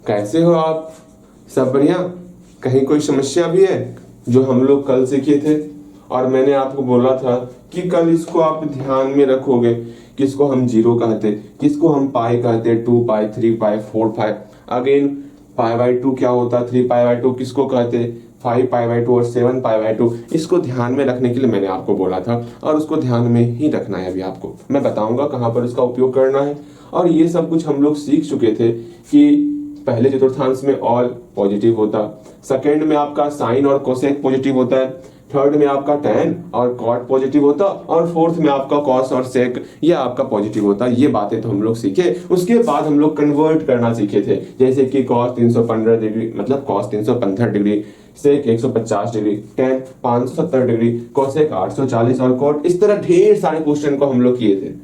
कैसे हो आप? सब बढ़िया? कहीं कोई समस्या भी है? जो हम लोग कल सीखे थे और मैंने आपको बोला था कि कल इसको आप ध्यान में रखोगे। किसको हम जीरो कहते, किसको हम पाई कहते, 2 पाई, 3 पाई, 4 पाई। अगेन पाई बाई 2 क्या होता है, 3 पाई बाई 2 किसको कहते, 5 पाई बाई 2 और 7 पाई बाई 2। इसको ध्यान में रखने के लिए मैंने आपको बोला था और उसको ध्यान में ही रखना है। अभी आपको मैं बताऊंगा कहाँ पर इसका उपयोग करना है। और ये सब कुछ हम लोग सीख चुके थे कि पहले चतुर्थांश में ऑल पॉजिटिव होता, सेकंड में आपका साइन और कोसेक पॉजिटिव होता है, थर्ड में आपका टैन और कॉट पॉजिटिव होता, और फोर्थ में आपका कॉस और सेक ये आपका पॉजिटिव होता। ये बातें तो हम लोग सीखे। उसके बाद हम लोग कन्वर्ट करना सीखे थे, जैसे कि कॉस 315 डिग्री मतलब कॉस 315 डिग्री, सेक 150 डिग्री, टैन 570 डिग्री, कोसेक 840 और कॉट। इस तरह ढेर सारे क्वेश्चन को हम लोग किए थे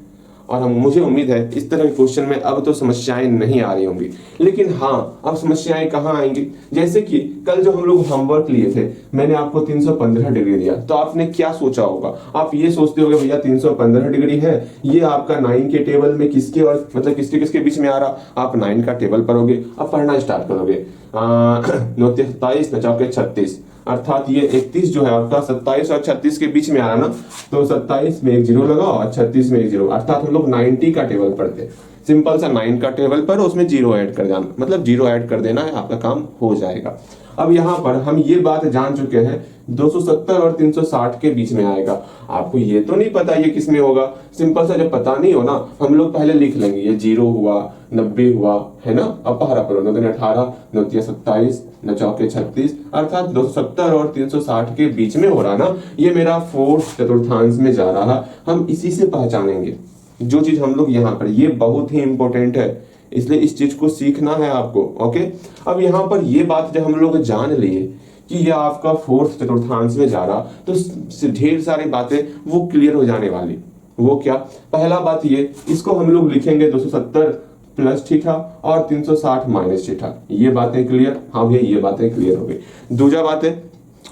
और मुझे उम्मीद है इस तरह के क्वेश्चन में अब तो समस्याएं नहीं आ रही होंगी। लेकिन हाँ, अब समस्याएं कहाँ आएंगी? जैसे कि कल जो हम लोग होमवर्क लिए थे, मैंने आपको 315 डिग्री दिया, तो आपने क्या सोचा होगा? आप ये सोचते होगे भैया 315 डिग्री है, ये आपका 9 के टेबल में किसके और मतलब किसके किसके बीच में आ रहा? आप 9 का टेबल पढ़ोगे, अब पढ़ना स्टार्ट करोगे। 9 27 9 चौके 36, अर्थात ये 31 जो है आपका 27 और 36 के बीच में आ रहा ना, तो 27 में एक जीरो लगाओ और 36 में एक जीरो, अर्थात हम लोग 90 का टेबल पढ़ते हैं। सिंपल सा 9 का टेबल पर उसमें जीरो ऐड कर जाना, मतलब जीरो ऐड कर देना है, आपका काम हो जाएगा। अब यहाँ पर हम ये बात जान चुके हैं 270 और 360 के बीच में आएगा। आपको ये तो नहीं पता ये किस में होगा। सिंपल सा जब पता नहीं हो ना, हम लोग पहले लिख लेंगे ये 0 हुआ, 90 हुआ, है ना। अब पहरा करो, 9 दूनी 18, 9 तिया 27, 9 चौके 36, अर्थात 270 और 360 के बीच में हो रहा ना, ये मेरा फोर्थ चतुर्थांश में जा रहा। हम इसी से पहचानेंगे जो चीज हम लोग यहाँ पर, ये बहुत ही इंपॉर्टेंट है, इसलिए इस चीज को सीखना है आपको। ओके, अब यहाँ पर ये बात जब हम लोग जान लिए कि ये आपका फोर्थ चतुर्थांश में जा रहा, तो ढेर सारी बातें वो क्लियर हो जाने वाली। वो क्या? पहला बात ये, इसको हम लोग लिखेंगे 270 प्लस थीटा और 360 माइनस थीटा। ये बातें क्लियर? हाँ भैया, ये बातें क्लियर हो गई। दूसरा बात है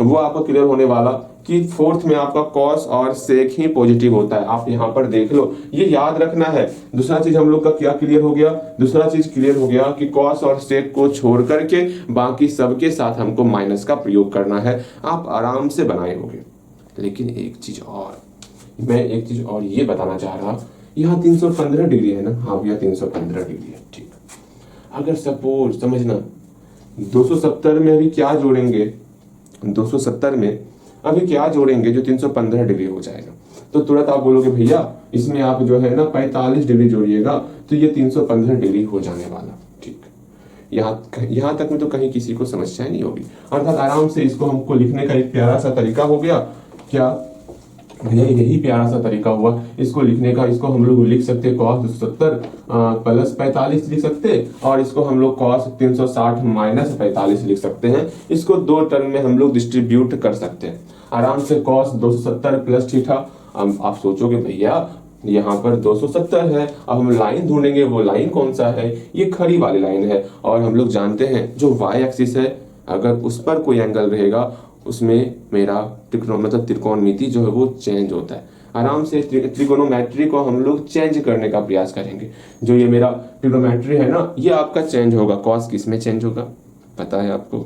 वो आपको क्लियर होने वाला कि फोर्थ में आपका कॉस और सेक ही पॉजिटिव होता है। आप यहाँ पर देख लो, ये याद रखना है। दूसरा चीज हम लोग का क्या क्लियर हो गया? दूसरा चीज क्लियर हो गया कि कॉस और सेक को छोड़ करके बाकी सबके साथ हमको माइनस का प्रयोग करना है। आप आराम से बनाए होंगे। लेकिन एक चीज और, मैं एक चीज और ये बताना चाह रहा, यहाँ 315 डिग्री है ना? हाँ भैया 315 डिग्री है, ठीक। अगर सपोज समझना 270 में अभी क्या जोड़ेंगे, 270 में अभी क्या जोड़ेंगे जो 315 डिग्री हो जाएगा, तो तुरंत आप बोलोगे भैया इसमें आप जो है ना 45 डिग्री जोड़िएगा तो ये 315 डिग्री हो जाने वाला। ठीक, यहाँ तक में तो कहीं किसी को समस्या नहीं होगी। अर्थात आराम से इसको हमको लिखने का एक प्यारा सा तरीका हो गया। क्या भैया? यही प्यारा सा तरीका हुआ इसको लिखने का। इसको हम लोग लिख सकते हैं cos 270 प्लस 45 लिख सकते हैं, और इसको हम लोग cos 360 माइनस 45 लिख सकते हैं। इसको दो टर्म में हम लोग डिस्ट्रीब्यूट कर सकते हैं आराम से। cos 270 प्लस थीटा, अब आप सोचोगे भैया यहाँ पर 270 है, अब हम लाइन ढूंढेंगे, वो लाइन कौन सा है? ये खड़ी वाली लाइन है। और हम लोग जानते हैं जो y एक्सिस है, अगर उस पर कोई एंगल रहेगा उसमें मेरा मतलब त्रिकोणमिति जो है वो चेंज होता है। आराम से त्रिकोणोमेट्री को हम लोग चेंज करने का प्रयास करेंगे। जो ये मेरा त्रिकोणोमेट्री है ना, ये आपका चेंज होगा। कॉस किस में चेंज होगा पता है आपको?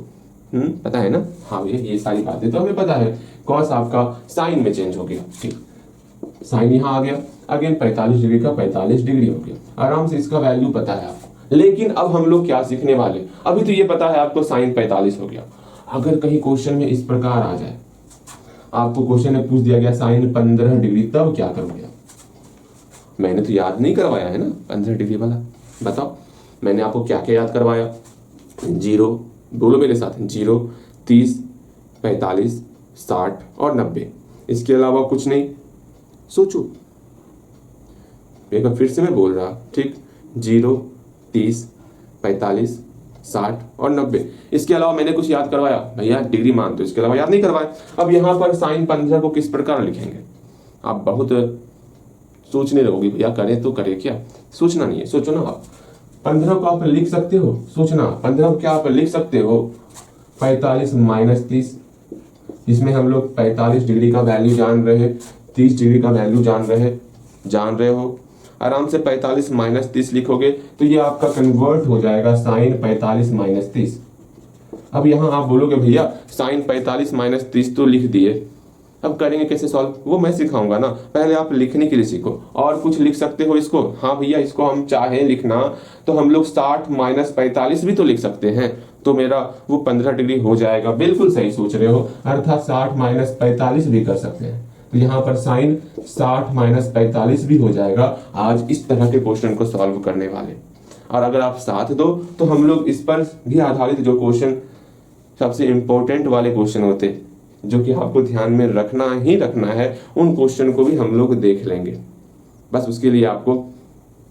पता है ना? हाँ ये सारी बातें तो हमें पता है। कॉस आपका साइन में चेंज हो गया। ठीक, साइन यहाँ आ गया, अगेन 45 डिग्री का 45 डिग्री हो गया। आराम से इसका वैल्यू पता है आपको। लेकिन अब हम लोग क्या सीखने वाले? अभी तो ये पता है आपको साइन 45 हो गया। अगर कहीं क्वेश्चन में इस प्रकार आ जाए, आपको क्वेश्चन में पूछ दिया गया साइन 15 डिग्री, तब क्या करोगे? मैंने तो याद नहीं करवाया है ना 15 डिग्री वाला। बताओ मैंने आपको क्या क्या याद करवाया? 0, बोलो मेरे साथ, 0, 30, 45, 60 और 90। इसके अलावा कुछ नहीं। सोचो, एक बार फिर से मैं बोल रहा, ठीक, 0, 30, 45, 60 और 90। इसके अलावा मैंने कुछ याद करवाया? भैया डिग्री मान दो, इसके अलावा याद नहीं करवाया। अब यहाँ पर साइन 15 को किस प्रकार लिखेंगे? आप बहुत सोचने लगोगे, भैया करें तो करें क्या? सोचना नहीं है, सोचो ना। आप 15 को आप लिख सकते हो, सोचना 15 को क्या आप लिख सकते हो? 45 माइनस 30, इसमें हम लोग 45 डिग्री का वैल्यू जान रहे हैं, 30 डिग्री का वैल्यू जान रहे हो। आराम से 45 माइनस 30 लिखोगे तो ये आपका कन्वर्ट हो जाएगा साइन 45 माइनस 30। अब यहाँ आप बोलोगे भैया साइन 45 माइनस 30 तो लिख दिए, अब करेंगे कैसे सॉल्व, वो मैं सिखाऊंगा ना, पहले आप लिखने के लिए सीखो। और कुछ लिख सकते हो इसको, हाँ भैया इसको हम चाहे लिखना तो हम लोग 60 माइनस 45 भी तो लिख सकते हैं, तो मेरा वो 15 डिग्री हो जाएगा। बिल्कुल सही सोच रहे हो, अर्थात 60 माइनस 45 भी कर सकते हैं। तो यहाँ पर साइन 60 माइनस 45 भी हो जाएगा आज इस तरह के क्वेश्चन को सॉल्व करने वाले। और अगर आप साथ दो तो हम लोग इस पर भी आधारित जो क्वेश्चन सबसे इंपॉर्टेंट वाले क्वेश्चन होते जो कि आपको ध्यान में रखना ही रखना है, उन क्वेश्चन को भी हम लोग देख लेंगे। बस उसके लिए आपको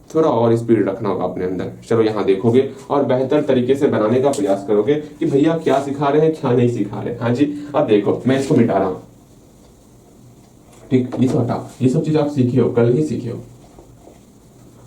थोड़ा और स्पीड रखना होगा अपने अंदर। चलो यहाँ देखोगे और बेहतर तरीके से बनाने का प्रयास करोगे कि भैया क्या सिखा रहे हैं क्या नहीं सिखा रहे। हाँ जी, अब देखो मैं इसको मिटा रहा हूँ, ठीक, ये सब हटाओ, ये सब चीज आप सीखे हो, कल ही सीखे हो।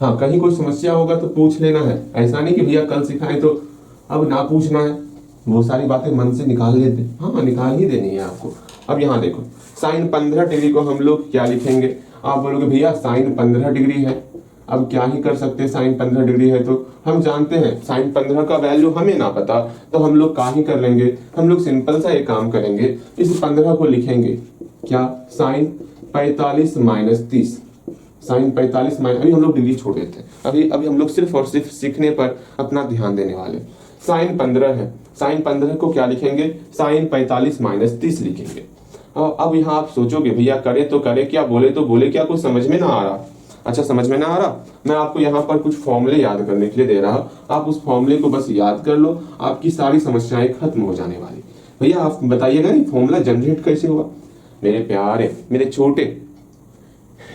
हाँ, कहीं कोई समस्या होगा तो पूछ लेना है, ऐसा नहीं कि भैया कल सिखाए तो अब ना पूछना है, वो सारी बातें मन से निकाल लेते। हाँ, निकाल ही देनी है आपको। अब यहाँ देखो साइन 15 डिग्री को हम लोग क्या लिखेंगे, आप बोलोगे भैया साइन 15 डिग्री है, अब क्या ही कर सकते हैं, साइन 15 डिग्री है तो हम जानते हैं साइन 15 का वैल्यू हमें ना पता तो हम लोग क्या ही कर लेंगे, हम लोग सिंपल सा एक काम करेंगे, इस 15 को लिखेंगे क्या, साइन 45 माइनस 30, साइन 45 माइनस, अभी हम लोग डिग्री छोड़ देते हैं, अभी हम लोग सिर्फ और सिर्फ सीखने पर अपना ध्यान देने वाले। साइन 15 है, साइन 15 को क्या लिखेंगे, साइन 45 माइनस 30 लिखेंगे। अब यहाँ आप सोचोगे भैया करे तो करे क्या, बोले तो बोले क्या, कुछ समझ में ना आ रहा। अच्छा, समझ में ना आ रहा, मैं आपको यहाँ पर कुछ फॉर्मूले याद करने के लिए दे रहा, आप उस फॉर्मूले को बस याद कर लो, आपकी सारी समस्याएं खत्म हो जाने वाली। भैया आप बताइएगा नहीं फॉर्मूला जनरेट कैसे हुआ। मेरे प्यारे, मेरे छोटे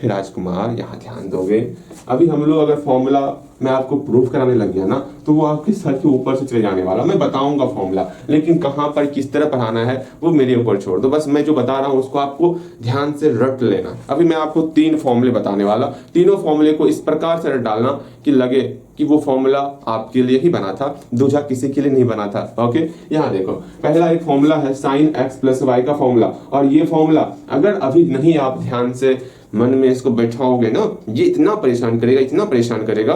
राजकुमार, यहाँ ध्यान दोगे, अभी हम लोग अगर फॉर्मूला मैं आपको प्रूफ कराने लग गया ना तो वो आपके सर के ऊपर से चले जाने वाला। मैं बताऊंगा फॉर्मूला, लेकिन कहाँ पर किस तरह पढ़ाना है वो मेरे ऊपर छोड़ दो, बस मैं जो बता रहा हूँ उसको आपको ध्यान से रट लेना। अभी मैं आपको 3 फॉर्मूले बताने वाला, तीनों फॉर्मूले को इस प्रकार से रट डालना कि लगे कि वो फॉर्मूला आपके लिए ही बना था, दूसरा किसी के लिए नहीं बना था। ओके, यहाँ देखो पहला एक फॉर्मूला है साइन x प्लस वाई का फॉर्मूला, और ये फॉर्मूला अगर अभी नहीं आप ध्यान से मन में इसको बैठाओगे ना, ये इतना परेशान करेगा, इतना परेशान करेगा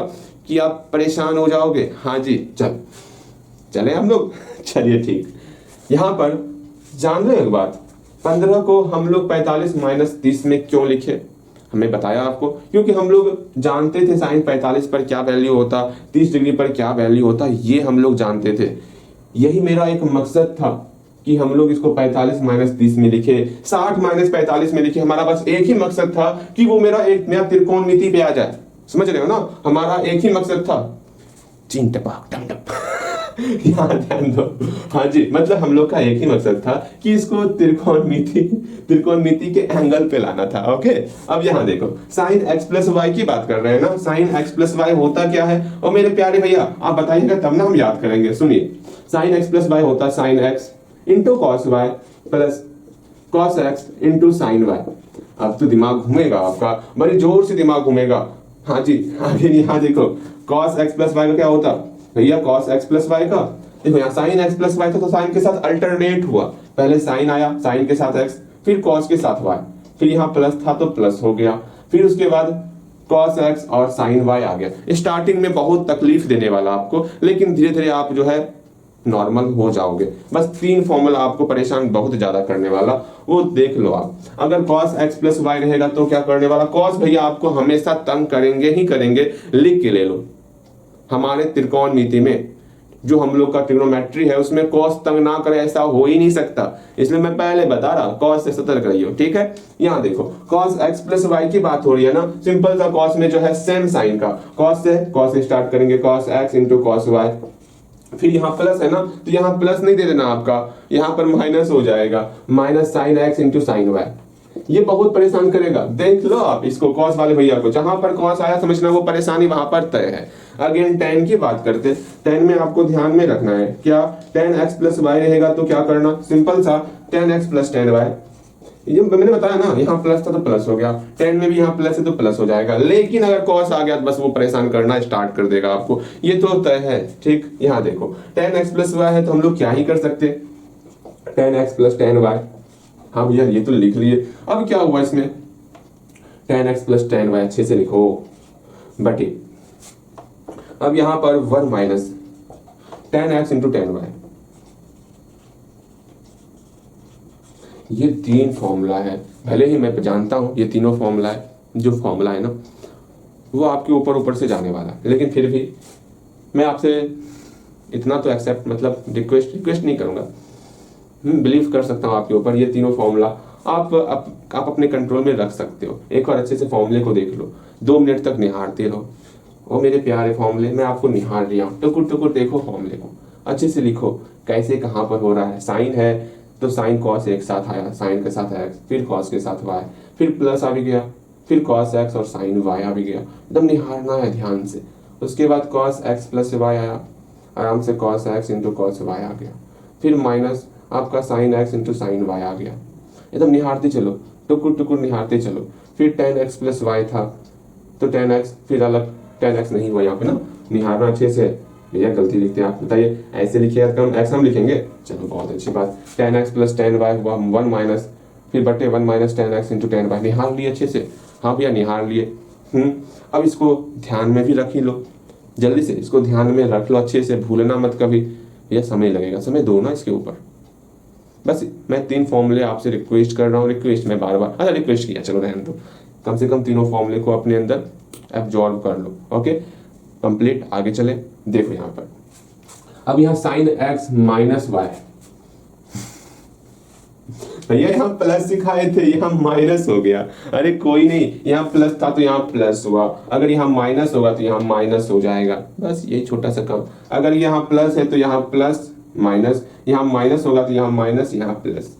कि आप परेशान हो जाओगे। हाँ जी, चले हम लोग, चलिए ठीक। यहाँ पर जान लो एक बात, 15 को हम लोग 45 माइनस 30 में क्यों लिखे, हमें बताया आपको, क्योंकि हम लोग जानते थे साइन 45 पर क्या वैल्यू होता, 30 डिग्री पर क्या वैल्यू होता, ये हम लोग जानते थे। यही मेरा एक मकसद था कि हम लोग इसको 45 माइनस 30 में लिखे, 60 माइनस 45 में लिखे। हमारा बस एक ही मकसद था कि वो मेरा एक नया त्रिकोणमिति पे आ जाए। समझ रहे हो ना, हमारा एक ही मकसद था, चीन टपाक टम टप यहाँ ध्यान दो। हाँ जी, मतलब हम लोग का एक ही मकसद था कि इसको त्रिकोणमिति के एंगल पे लाना था। ओके, अब यहाँ देखो साइन x प्लस वाई की बात कर रहे हैं ना, साइन x प्लस वाई होता क्या है, और मेरे प्यारे भैया आप बताइएगा तब ना हम याद करेंगे। सुनिए, साइन x प्लस वाई होता है sine x into cos y plus cos x into sign y. अब तो दिमाग घूमेगा आपका, बड़ी जोर से दिमाग घूमेगा। हाँ जी, आगे यहाँ देखो कॉस एक्स प्लस वाई का क्या होता भैया, कॉस एक्स प्लस वाई का, देखो यहाँ साइन एक्स प्लस वाई था तो साइन के साथ अल्टरनेट हुआ, पहले साइन आया, साइन के साथ एक्स, फिर कॉस के साथ वाई, फिर यहाँ प्लस था तो प्लस हो गया, फिर उसके बाद कॉस एक्स और साइन वाई आ गया। स्टार्टिंग में बहुत तकलीफ देने वाला आपको, लेकिन धीरे धीरे आप जो है नॉर्मल हो जाओगे। बस 3 फॉर्मूला आपको परेशान बहुत ज्यादा करने वाला, वो देख लो आप। अगर cos x प्लस वाई रहेगा तो क्या करने वाला, cos भैया आपको हमेशा तंग करेंगे ही करेंगे, लिख के ले लो। हमारे त्रिकोणमिति में जो हम लोग का ट्रिग्नोमेट्री है उसमें cos तंग ना करे ऐसा हो ही नहीं सकता, इसलिए मैं पहले बता रहा cos से सतर्क रहिए। ठीक है, यहाँ देखो cos x प्लस वाई की बात हो रही है ना, सिंपल सा cos में जो है सेम साइन का, cos से स्टार्ट करेंगे, cos x into cos y, फिर यहाँ प्लस है ना तो यहाँ प्लस नहीं दे देना आपका, यहाँ पर माइनस हो जाएगा, minus sine x into sign y. ये बहुत परेशान करेगा, देख लो आप इसको कॉस वाले भैया को, जहां पर कॉस आया समझना वो परेशानी वहां पर तय है। अगेन टेन की बात करते, टेन में आपको ध्यान में रखना है क्या, टेन एक्स प्लस वाई रहेगा तो क्या करना, सिंपल सा ten x plus ten y, ये मैंने बताया ना, यहाँ प्लस था तो प्लस हो गया, 10 में भी यहाँ प्लस है तो प्लस हो जाएगा। लेकिन अगर कॉस आ गया तो बस वो परेशान करना स्टार्ट कर देगा आपको, ये तो तय है। ठीक, यहाँ देखो 10x प्लस वाई है तो हम लोग क्या ही कर सकते, 10x प्लस 10y। हाँ भैया ये तो लिख लिए। अब क्या हुआ इसमें, 10x प्लस 10y अच्छे से लिखो, बटे, अब यहां पर 1 minus tan x into tan y, ये 3 फॉर्मूला है। भले ही मैं जानता हूं ये तीनों फॉर्मूला है, जो फॉर्मूला है ना वो आपके ऊपर ऊपर से जाने वाला, लेकिन फिर भी मैं आपसे इतना तो एक्सेप्ट मतलब रिक्वेस्ट नहीं करूंगा, बिलीव कर सकता हूँ आपके ऊपर। ये तीनों फॉर्मूला आप अपने कंट्रोल में रख सकते हो। एक और अच्छे से फॉर्मूले को देख लो, 2 मिनट तक निहारते रहो। ओ मेरे प्यारे फॉर्मूले, मैं आपको निहार रहा हूँ, टुकुर टुकुर देखो फॉर्मूले को, अच्छे से लिखो कैसे कहाँ पर हो रहा है। साइन है तो साइन कॉस एक साथ आया, साइन के साथ एक्स, फिर कॉस के साथ वाई, फिर प्लस आ भी गया, फिर कॉस एक्स और साइन वाई आ भी गया। एकदम निहारना है ध्यान से। उसके बाद कॉस एक्स प्लस वाई आया, आराम से cos x into cos Y आ गया, फिर माइनस आपका sin x into sign Y आ गया। एकदम निहारते चलो, टुकुर टुकुर निहारते चलो। फिर tan x प्लस वाई था तो tan x, फिर अलग tan x नहीं हुआ यहाँ पे ना, निहारना अच्छे से। भैया गलती लिखते हैं आप, बताइए ऐसे लिखिए या कम x हम लिखेंगे? चलो बहुत अच्छी बात। tan x plus tan y हुआ 1 माइनस, फिर बटे 1 minus tan x into tan y, निहार लिए अच्छे से। हाँ भैया निहार लिए। अब इसको ध्यान में भी रख ही लो, जल्दी से इसको ध्यान में रख लो अच्छे से, भूलना मत कभी, भैया समय लगेगा, समय दो ना इसके ऊपर। बस मैं 3 फॉर्मूले आपसे रिक्वेस्ट कर रहा हूँ, रिक्वेस्ट में बार बार, अच्छा रिक्वेस्ट किया, चलो रहने दो, कम से कम तीनों फॉर्मूले को अपने अंदर एब्जॉर्ब कर लो। ओके कंप्लीट, आगे चले। देखो यहाँ पर अब यहाँ साइन एक्स माइनस वाई, भैया यहाँ प्लस सिखाए थे, यहाँ माइनस हो गया। अरे कोई नहीं, यहाँ प्लस था तो यहाँ प्लस हुआ, अगर यहाँ माइनस होगा तो यहाँ माइनस हो जाएगा, बस यही छोटा सा काम। अगर यहाँ प्लस है तो यहाँ प्लस माइनस, यहाँ माइनस होगा तो यहाँ माइनस, यहाँ प्लस।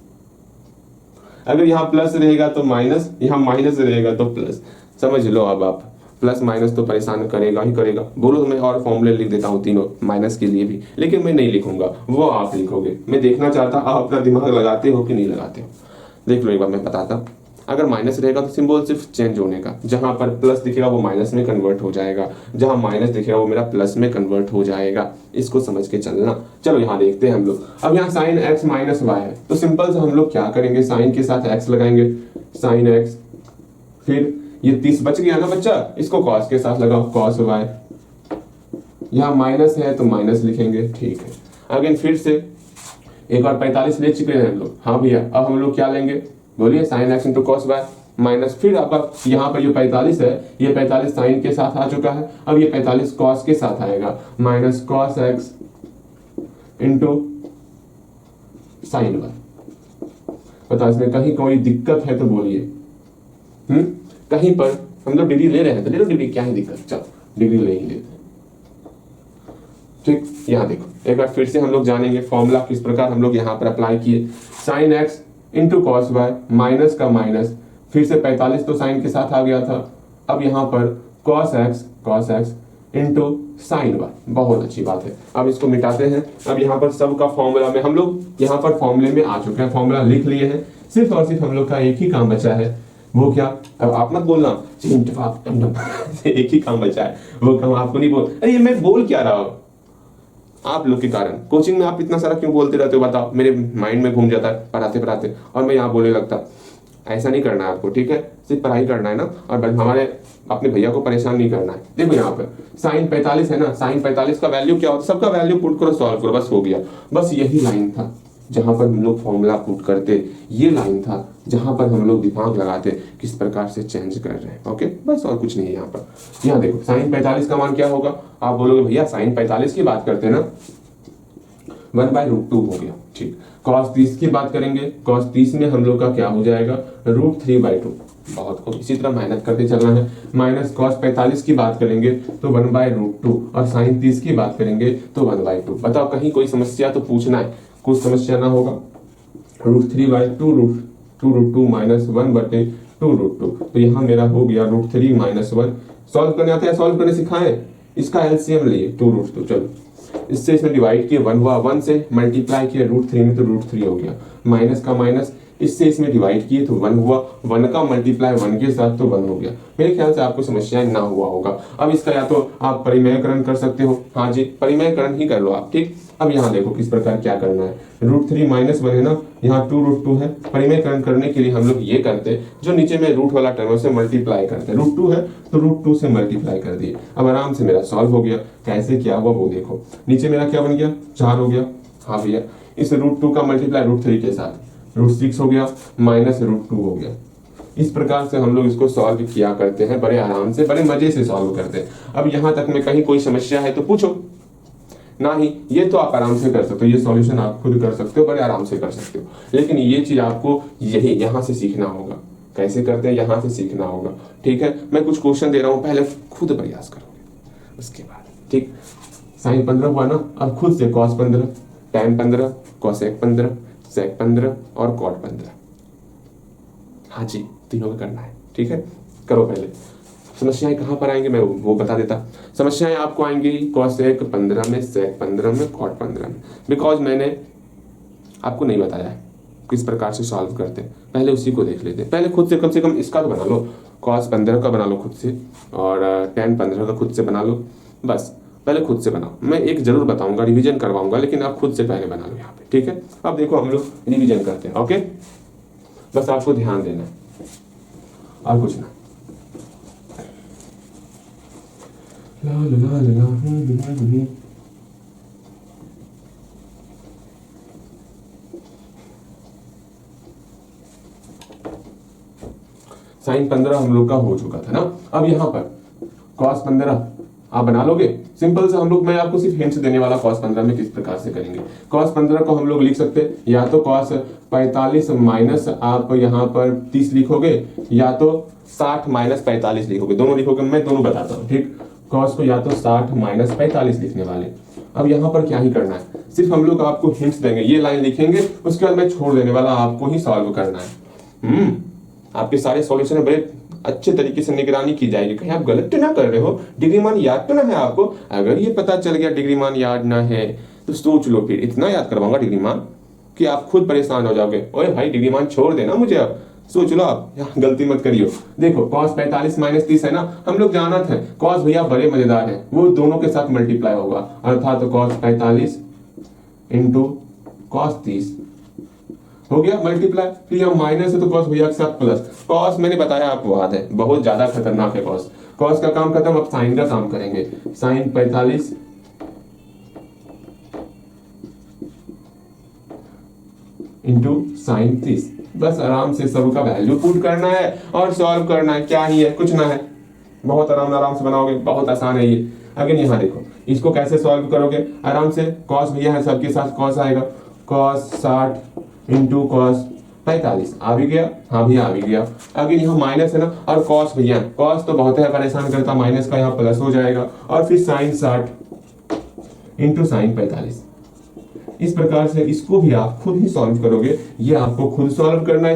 अगर यहाँ प्लस रहेगा तो माइनस, यहाँ माइनस रहेगा तो प्लस। समझ लो अब आप, प्लस माइनस तो परेशान करेगा ही करेगा। बोलो तो मैं और फॉर्मूले लिख देता हूँ तीनों माइनस के लिए भी, लेकिन मैं नहीं लिखूंगा, वो आप लिखोगे। मैं देखना चाहता आप अपना दिमाग लगाते हो कि नहीं लगाते हो। देख लो एक बार मैं बताता, अगर माइनस रहेगा तो सिंबल सिर्फ चेंज होने का, जहां पर प्लस दिखेगा वो माइनस में कन्वर्ट हो जाएगा, जहां माइनस दिखेगा वो मेरा प्लस में कन्वर्ट हो जाएगा। इसको समझ के चलना। चलो यहाँ देखते हैं हम लोग। अब यहाँ साइन एक्स माइनस वाई है तो सिंपल से हम लोग क्या करेंगे, साइन के साथ एक्स लगाएंगे, साइन एक्स, फिर ये 30 बच गया ना बच्चा, इसको कॉस के साथ लगाओ, कॉस वाई। यहाँ माइनस है तो माइनस लिखेंगे, ठीक है। अगेन फिर से एक बार 45 ले चुके हैं हम लोग। हाँ भैया अब हम लोग क्या लेंगे, बोलिए, sine x into cos y minus, फिर आपका यहाँ पर जो 45 है, ये 45 साइन के साथ आ चुका है, अब ये 45 कॉस के साथ आएगा, minus cos x into sign y. बताओ इसमें कहीं कोई दिक्कत है तो बोलिए। कहीं पर हम लोग डिग्री ले रहे हैं तो ले लो डिग्री, क्या है दिक्कत, चलो डिग्री ले ही लेते हैं। ठीक, यहाँ देखो एक बार फिर से हम लोग जानेंगे फॉर्मूला किस प्रकार हम लोग यहाँ पर अप्लाई किए। Sine x into cos y, minus का माइनस, फिर से 45 तो साइन के साथ आ गया था, अब यहाँ पर cos x into sign y. बहुत अच्छी बात है, अब इसको मिटाते हैं। अब यहाँ पर सबका फॉर्मूला में हम लोग यहाँ पर फॉर्मूले में आ चुके हैं, फॉर्मूला लिख लिए हैं। सिर्फ और सिर्फ हम लोग का एक ही काम बचा है, वो क्या, अब आप मत बोलना एक ही काम बचा है, वो काम आपको नहीं बोल, अरे मैं बोल क्या रहा हूँ आप लोग के कारण। कोचिंग में आप इतना सारा क्यों बोलते रहते हो बताओ, मेरे माइंड में घूम जाता है पढ़ाते पढ़ाते और मैं यहाँ बोलने लगता। ऐसा नहीं करना है आपको, ठीक है, सिर्फ पढ़ाई करना है ना, और हमारे अपने भैया को परेशान नहीं करना है। देखो यहाँ पर साइन 45 है ना, साइन 45 का वैल्यू क्या होता है, सबका वैल्यू पुट करो, सॉल्व करो, बस हो गया। बस यही लाइन था जहां पर हम लोग फॉर्मूला पुट करते, ये लाइन था जहां पर हम लोग दिमाग लगाते किस प्रकार से चेंज कर रहे हैं। ओके बस, और कुछ नहीं है यहाँ पर। यहाँ देखो साइन 45 का मान क्या होगा, आप बोलोगे भैया साइन 45 की बात करते हैं ना, 1/√2 हो गया, ठीक। कॉस 30 की बात करेंगे, कॉस 30 में हम लोग का क्या हो जाएगा, √3/2। बहुत खूब, इसी तरह मेहनत करते चलना है। माइनस कॉस 45 की बात करेंगे तो 1/√2, और साइन 30 की बात करेंगे तो 1/2। बताओ कहीं कोई समस्या तो पूछना है, कुछ समस्या ना होगा। √3/2 माइनस 1/2√2, तो यहाँ मेरा हो गया √3 माइनस 1। सॉल्व करने आता है, सॉल्व करने सिखाए, इसका एलसीएम लिए 2√2। चलो इससे इसमें डिवाइड किए 1 हुआ, 1 से मल्टीप्लाई किया √3 में तो √3 हो गया, माइनस का माइनस, इससे इसमें डिवाइड किए तो 1 हुआ, 1 का मल्टीप्लाई 1 के साथ तो 1 हो गया। मेरे ख्याल से आपको समस्या ना हुआ होगा। अब इसका या तो आप परिमेयकरण कर सकते हो, हाँ जी परिमेयकरण ही कर लो आप, ठीक। अब यहाँ देखो किस प्रकार क्या करना है, √3 -1 है ना, यहाँ 2√2 है। परिमेयकरण करने के लिए हम लोग ये करते, जो नीचे में रूट वाला टर्म से मल्टीप्लाई करते, √2 है तो √2 से मल्टीप्लाई कर दिए। अब आराम से मेरा सॉल्व हो गया। कैसे क्या हुआ वो देखो, नीचे मेरा क्या बन गया, 4 हो गया। हाँ भैया, इस √2 का मल्टीप्लाई √3 के साथ √6 हो गया, -√2 हो गया। इस प्रकार से हम लोग इसको सॉल्व किया करते हैं, बड़े आराम से, बड़े मजे से सॉल्व करते हैं। अब यहाँ तक में कहीं कोई समस्या है तो पूछो, ना ही ये तो आप आराम से कर सकते हो, ये सॉल्यूशन आप खुद कर सकते हो, बड़े आराम से कर सकते हो। लेकिन ये चीज आपको यही यहाँ से सीखना होगा, कैसे करते हैं यहाँ से सीखना होगा। ठीक है, मैं कुछ क्वेश्चन दे रहा हूँ, पहले खुद प्रयास करोगे, उसके बाद ठीक। sin 15 हुआ ना, अब खुद से cos 15, tan 15, cosec 15, sec 15 और cot 15। हाँ जी, तीनों का करना है। ठीक है, करो पहले। समस्याएं कहाँ पर आएंगे मैं वो बता देता। समस्याएं आपको आएंगी cosec 15 में, sec 15 में, cot 15 में, बिकॉज मैंने आपको नहीं बताया है किस प्रकार से सॉल्व करते हैं। पहले उसी को देख लेते हैं। पहले खुद से कम इसका तो बना लो, cos 15 का बना लो खुद से, और tan 15 का खुद से बना लो। बस पहले खुद से बनाओ, मैं एक जरूर बताऊंगा, रिवीजन करवाऊंगा, लेकिन आप खुद से पहले बना लो यहाँ पे। ठीक है, अब देखो हम लोग रिवीजन करते हैं। ओके, बस आपको ध्यान देना है और कुछ ना। ला ला ला ला sin 15 हम लोग का हो चुका था ना। अब यहाँ पर cos 15 आप बना लोगे सिंपल से। हम लोग, मैं आपको सिर्फ हिंट्स देने वाला, cos 15 में किस प्रकार से करेंगे। cos 15 को हम लोग लिख सकते हैं या तो cos 45 माइनस आप यहाँ पर 30 लिखोगे, या तो 60 माइनस 45 लिखोगे, दोनों लिखोगे, मैं दोनों बताता हूँ। ठीक, cos को या तो 60 माइनस 45 लिखने वाले। अब यहाँ पर क्या ही करना है, सिर्फ हम लोग आपको हिंट्स देंगे, ये लाइन लिखेंगे, उसके बाद मैं छोड़ देने वाला, आपको ही सॉल्व करना है। आपके सारे सॉल्यूशन बड़े अच्छे तरीके से निगरानी की जाएगी, कहीं आप गलत तो ना कर रहे हो, डिग्री मान याद तो ना है आपको। अगर ये पता चल गया डिग्री मान याद ना है तो सोच लो, फिर इतना याद करवाऊंगा डिग्री मान कि आप खुद परेशान हो जाओगे। ओए भाई डिग्री मान छोड़ देना मुझे, अब सोच लो, आप यहाँ गलती मत करियो। देखो cos 45 माइनस 30 है ना, हम लोग जानत है cos भैया बड़े मजेदार है, वो दोनों के साथ मल्टीप्लाई होगा, अर्थात cos 45 इंटू cos 30 हो गया मल्टीप्लाई। फिर यहाँ माइनस है तो cos भैया के साथ प्लस। cos मैंने बताया आपको बात है, बहुत ज्यादा खतरनाक है cos। cos का काम खत्म, अब साइन का काम करेंगे। sin 45 into sin 30। बस आराम से सबका वैल्यू पुट करना है और सॉल्व करना है, क्या ही है, कुछ ना है, बहुत आराम से बनाओगे, बहुत आसान है ये। अगर यहाँ देखो इसको कैसे सॉल्व करोगे, आराम से cos भैया है सबके साथ, cos आएगा, cos 60 इंटू cos 45 आ भी गया, हाँ भैया आ भी गया। अगर यहाँ माइनस है ना, और cos भैया, cos तो बहुत है परेशान करता, माइनस का यहाँ प्लस हो जाएगा, और फिर sin 60 इंटू sin 45। इस प्रकार से इसको भी आप खुद ही सॉल्व करोगे, ये आपको खुद सॉल्व करना है,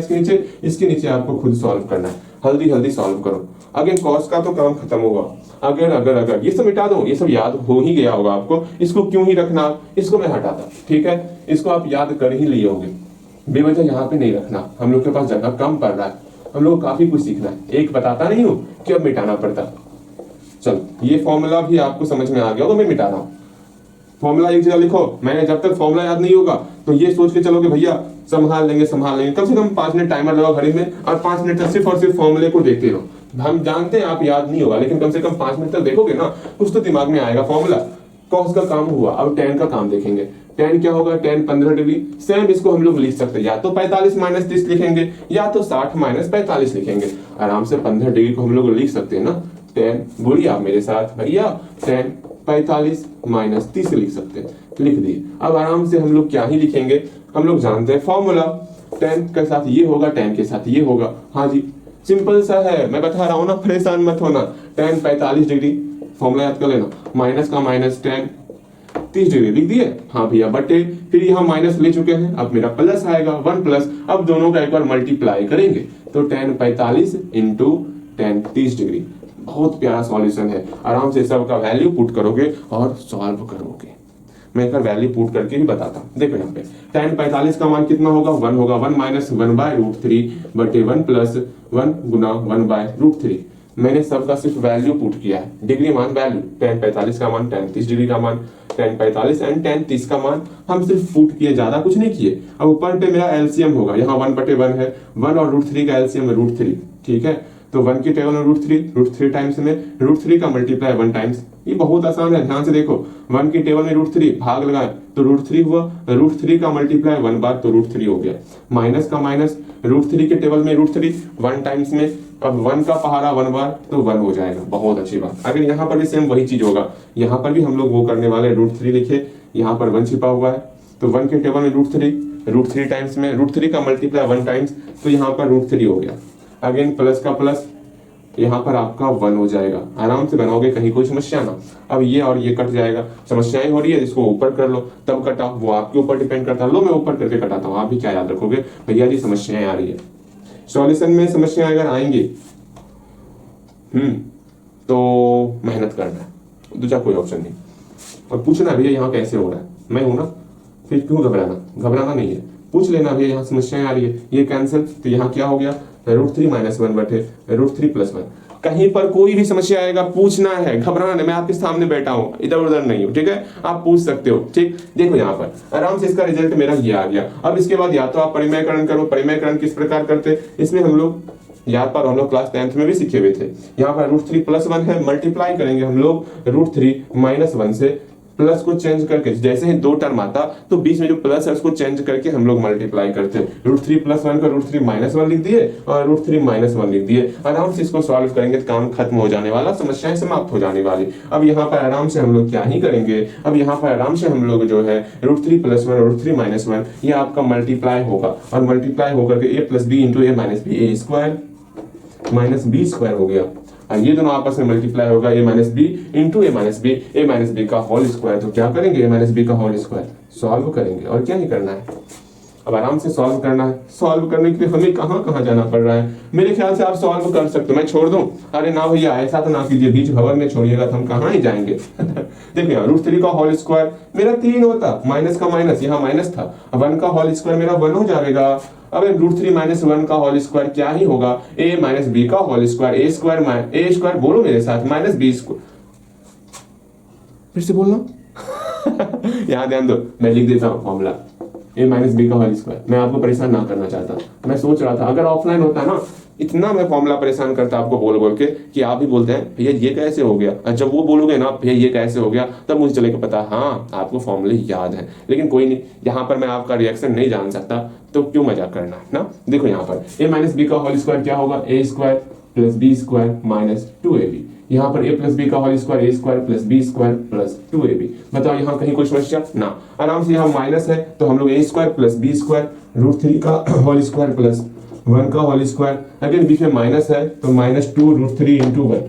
इसके नीचे आपको खुद सॉल्व करना है। हल्दी सॉल्व करो। अगर cos का तो काम खत्म होगा, अगर ये सब मिटा दो, ये सब याद हो ही गया होगा आपको, इसको क्यों ही रखना, इसको मैं हटाता। ठीक है, इसको आप याद कर ही लिए होगे, बेवजह यहाँ पे नहीं रखना, हम लोग के पास जगह कम पड़ रहा है, हम लोग काफी कुछ सीखना है, एक बताता नहीं हूँ कि अब मिटाना पड़ता। चलो ये फॉर्मूला भी आपको समझ में आ गया, तो मैं मिटा रहा हूँ। फॉर्मूला एक जगह लिखो, मैंने जब तक फॉर्मूला याद नहीं होगा तो ये सोच के चलोगे भैया संभाल लेंगे, कम से कम 5 मिनट टाइमर लगाओ घड़ी में, और 5 मिनट तक सिर्फ और सिर्फ फॉर्मूले को देखते रहो। हम जानते हैं आप याद नहीं होगा, लेकिन कम से कम 5 मिनट तक देखोगे ना, कुछ तो दिमाग में आएगा। फॉर्मूला cos का काम हुआ, अब tan का काम देखेंगे। tan क्या होगा, tan 15 डिग्री। सेम इसको हम लोग लिख सकते हैं, या तो 45 माइनस 30 लिखेंगे, या तो 60 माइनस 45 लिखेंगे। आराम से 15 डिग्री को हम लोग लिख सकते हैं ना, tan, बोलिए आप मेरे साथ भैया, tan 45 माइनस 30 लिख सकते हैं, लिख दिए। अब आराम से हम लोग क्या ही लिखेंगे, हम लोग जानते हैं फॉर्मूला, tan के साथ ये होगा, tan के साथ ये होगा। हाँ जी, सिंपल सा है, मैं बता रहा हूँ ना, परेशान मत होना। tan 45 डिग्री फॉर्मूला याद कर लेना, माइनस का माइनस tan 30 डिग्री लिख दिए। हाँ भैया बटे, फिर यहाँ माइनस ले चुके हैं, अब मेरा प्लस आएगा, 1 प्लस। अब दोनों का एक बार मल्टीप्लाई करेंगे तो tan 45 इंटू tan 30 डिग्री। बहुत प्यारा सॉल्यूशन है, आराम से सबका वैल्यू पुट करोगे और सॉल्व करोगे। मैं एक बार वैल्यू पुट करके भी बताता हूँ। देखो यहाँ पे tan 45 का मान कितना होगा, 1 होगा, 1 माइनस 1 बाय √3 बटे 1 प्लस 1 गुना 1 बाय √3। मैंने सबका सिर्फ वैल्यू पुट किया है, डिग्री मान वैल्यू, tan 45 का मान, tan 30 डिग्री का मान, tan 45 एंड tan 30 का मान हम सिर्फ पुट किए, ज्यादा कुछ नहीं किए। अब ऊपर पे मेरा एलसीएम होगा, यहाँ 1/1 है, 1 और √3 का एलसीएम है √3, ठीक है। तो 1 की टेबल में √3 टाइम्स में √3 का मल्टीप्लाई 1 टाइम्स, ये बहुत आसान है, ध्यान से देखो। 1 की टेबल में √3 भाग लगाए तो √3 हुआ, √3 का मल्टीप्लाई 1 बार तो √3 हो गया, माइनस का माइनस, √3 के टेबल में √3 1 टाइम्स में, अब 1 का पहाड़ा 1 बार तो 1 हो जाएगा, बहुत अच्छी बात। अगर यहाँ पर भी सेम वही चीज होगा, यहाँ पर भी हम लोग वो करने वाले, √3 लिखे, यहाँ पर 1 छिपा हुआ है, तो 1 के टेबल में √3 टाइम्स में, √3 का मल्टीप्लाई 1 टाइम्स, तो यहाँ पर √3 हो गया। अगेन प्लस का प्लस, यहाँ पर आपका 1 हो जाएगा, आराम से बनाओगे, कहीं कोई समस्या ना। अब ये और ये कट जाएगा, समस्याएं हो रही है, इसको ऊपर कर लो तब कटा, वो आपके ऊपर डिपेंड करता है। लो मैं ऊपर करके कटाता हूँ, आप भी क्या याद रखोगे, भैया जी समस्याएं आ रही है। सॉल्यूशन में समस्याएं अगर आएंगी तो मेहनत करना है, दूसरा कोई ऑप्शन नहीं। और पूछना भैया यहाँ कैसे हो रहा है, मैं हूं ना, फिर क्यों घबराना नहीं है, पूछ लेना भैया यहाँ समस्याएं आ रही है, ये कैंसिल, तो यहाँ क्या हो गया, √3 - 1 बटे √3 + 1। कहीं पर कोई भी समस्या आएगा पूछना है, घबराना नहीं, मैं आपके सामने बैठा हूँ, इधर उधर नहीं हूँ, ठीक है, आप पूछ सकते हो, ठीक। देखो यहाँ पर आराम से इसका रिजल्ट मेरा ये आ गया। अब इसके बाद या तो आप परिमेयकरण करो, परिमेयकरण किस प्रकार करते, इसमें हम लोग याद पर हम लोग क्लास 10th में भी सीखे हुए थे। यहाँ पर √3 + 1 है, मल्टीप्लाई करेंगे हम लोग √3 - 1 से, प्लस को चेंज करके, जैसे ही 2 टर्म आता तो बीच में जो प्लस है उसको चेंज करके हम लोग मल्टीप्लाई करते हैं। √3 + 1 को √3 - 1 लिख दिए और √3 - 1 लिख दिए। आराम से इसको सॉल्व करेंगे तो काम खत्म हो जाने वाला, समस्याएं समाप्त हो जाने वाली। अब यहाँ पर आराम से हम लोग क्या ही करेंगे, अब यहाँ पर आराम से हम लोग जो है √3 + 1 √3 - 1 ये आपका मल्टीप्लाई होगा, और मल्टीप्लाई होकर के a + b × a - b, a² - b² हो गया। ये दोनों आपस में मल्टीप्लाई होगा, a - b × a - b का होल स्क्वायर। तो क्या करेंगे, a - b का होल स्क्वायर सॉल्व करेंगे, और क्या ही करना है, अब आराम से सॉल्व करना है। सॉल्व करने के लिए हमें कहाँ जाना पड़ रहा है, मेरे ख्याल से आप सॉल्व कर सकते हो, मैं छोड़ दूं, अरे ना भैया ऐसा तो ना कीजिए, बीच भवन में छोड़िएगा तो हम कहाँ ही जाएंगे। देखिए √3 का होल स्क्वायर मेरा 3 होता, माइनस का माइनस, यहाँ माइनस था, 1 का होल स्क्वायर मेरा 1 हो जाएगा। अब √3 - 1 का होल स्क्वायर क्या ही होगा, a - b का होल स्क्वायर, a² बोलो मेरे साथ, -b², फिर से बोलना। यहाँ ध्यान दो, मैं लिख देता हूँ फॉर्मूला, a - b का होल स्क्वायर। मैं आपको परेशान ना करना चाहता, मैं सोच रहा था अगर ऑफलाइन होता ना, इतना मैं फॉर्मूला परेशान करता आपको बोल बोल के कि आप भी बोलते हैं भैया ये कैसे हो गया, और जब वो बोलोगे ना भैया ये कैसे हो गया, तब मुझे चलेगा पता, हाँ आपको फॉर्मूले याद है। लेकिन कोई नहीं, यहाँ पर मैं आपका रिएक्शन नहीं जान सकता, तो क्यों मजाक करना ना। देखो यहाँ पर a - b का होल स्क्वायर क्या होगा, a² + b² - 2ab। यहाँ पर a + b का whole square, a² + b² + 2ab। बताओ यहाँ कहीं कोई समस्या ना, आराम से यहाँ माइनस है तो हम लोग a² + b² √3 का होल स्क्वायर + 1 का होल स्क्वायर, अगेन बीच में माइनस है तो -2 √3 × 1।